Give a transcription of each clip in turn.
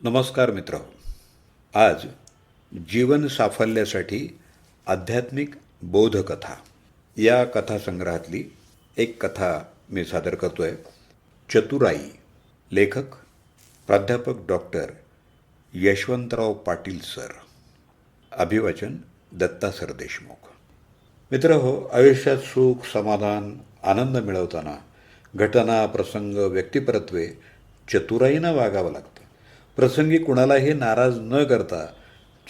नमस्कार मित्र. आज जीवन साफल्यासाठी आध्यात्मिक बोधकथा या कथासंग्रहातली एक कथा मी सादर करतोय. चतुराई. लेखक प्राध्यापक डॉक्टर यशवंतराव पाटील सर. अभिवाचन दत्ता सर देशमुख. मित्र हो, आयुष्यात सुख, समाधान, आनंद मिळवताना घटना, प्रसंग, व्यक्तिपरत्वे चतुराईनं वागावं लागतं. प्रसंगी कुणालाही नाराज न करता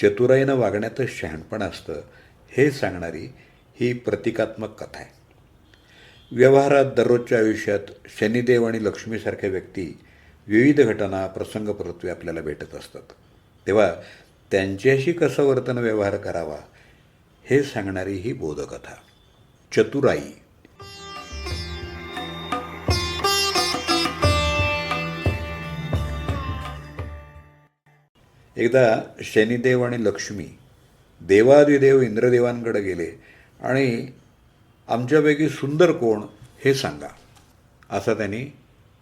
चतुराईनं वागण्यातच शहाणपण असतं हे सांगणारी ही प्रतिकात्मक कथा आहे. व्यवहारात, दररोजच्या आयुष्यात शनिदेव आणि लक्ष्मीसारख्या व्यक्ती विविध घटना, प्रसंगपरत्वे आपल्याला भेटत असतात. तेव्हा त्यांच्याशी कसं वर्तन व्यवहार करावा हे सांगणारी ही बोधकथा. चतुराई. एकदा शनिदेव आणि लक्ष्मी देवादिदेव इंद्रदेवांकडे गेले आणि आमच्यापैकी सुंदर कोण हे सांगा, असा त्यांनी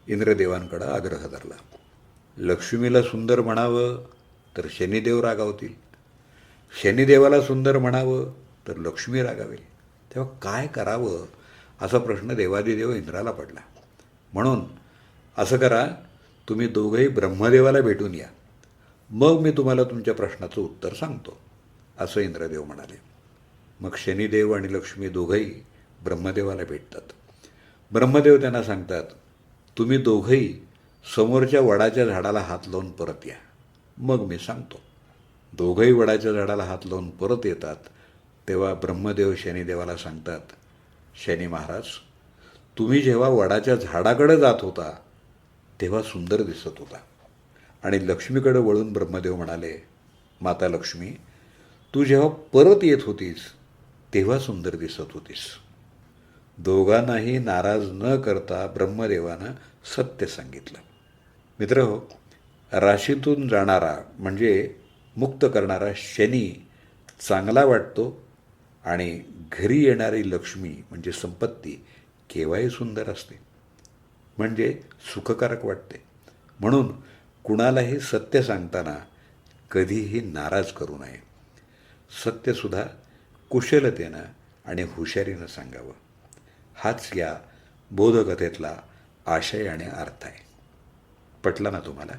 इंद्रदेवांकडं आग्रह धरला. लक्ष्मीला सुंदर म्हणावं तर शनिदेव रागावतील, शनिदेवाला सुंदर म्हणावं तर लक्ष्मी रागावेल. तेव्हा काय करावं असा प्रश्न देवादिदेव इंद्राला पडला. म्हणून असं करा, तुम्ही दोघंही ब्रह्मदेवाला भेटून या, मग मी तुम्हाला तुमच्या प्रश्नाचं उत्तर सांगतो, असं इंद्रदेव म्हणाले. मग शनिदेव आणि लक्ष्मी दोघंही ब्रह्मदेवाला भेटतात. ब्रह्मदेव त्यांना सांगतात, तुम्ही दोघंही समोरच्या वडाच्या झाडाला हात लावून परत या, मग मी सांगतो. दोघंही वडाच्या झाडाला हात लावून परत येतात. तेव्हा ब्रह्मदेव शनिदेवाला सांगतात, शनी महाराज, तुम्ही जेव्हा वडाच्या झाडाकडे जात होता तेव्हा सुंदर दिसत होता. आणि लक्ष्मीकडे वळून ब्रह्मदेव म्हणाले, माता लक्ष्मी, तू जेव्हा परत येत होतीस तेव्हा सुंदर दिसत होतीस. दोघांनाही नाराज न करता ब्रह्मदेवानं सत्य सांगितलं. मित्र हो, राशीतून जाणारा म्हणजे मुक्त करणारा शनी चांगला वाटतो आणि घरी येणारी लक्ष्मी म्हणजे संपत्ती केव्हाही सुंदर असते, म्हणजे सुखकारक वाटते. म्हणून कुणालाही सत्य सांगताना कधीही नाराज करू नये. सत्यसुद्धा कुशलतेनं आणि हुशारीनं सांगावं. हाच या बोधकथेतला आशय आणि अर्थ आहे. पटलं ना तुम्हाला?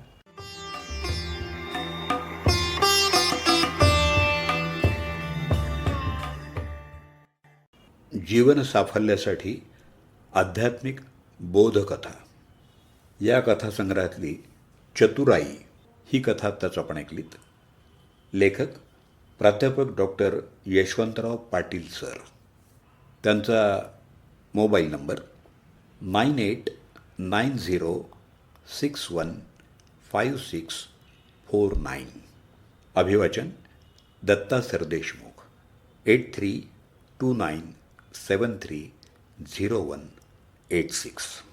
जीवन साफल्यासाठी आध्यात्मिक बोधकथा या कथासंग्रहातली चतुराई ही कथा आत्ताच आपण ऐकलीत. लेखक प्राध्यापक डॉक्टर यशवंतराव पाटील सर. त्यांचा मोबाईल नंबर 9890615649. अभिवाचन दत्ता सर देशमुख. 8329730186.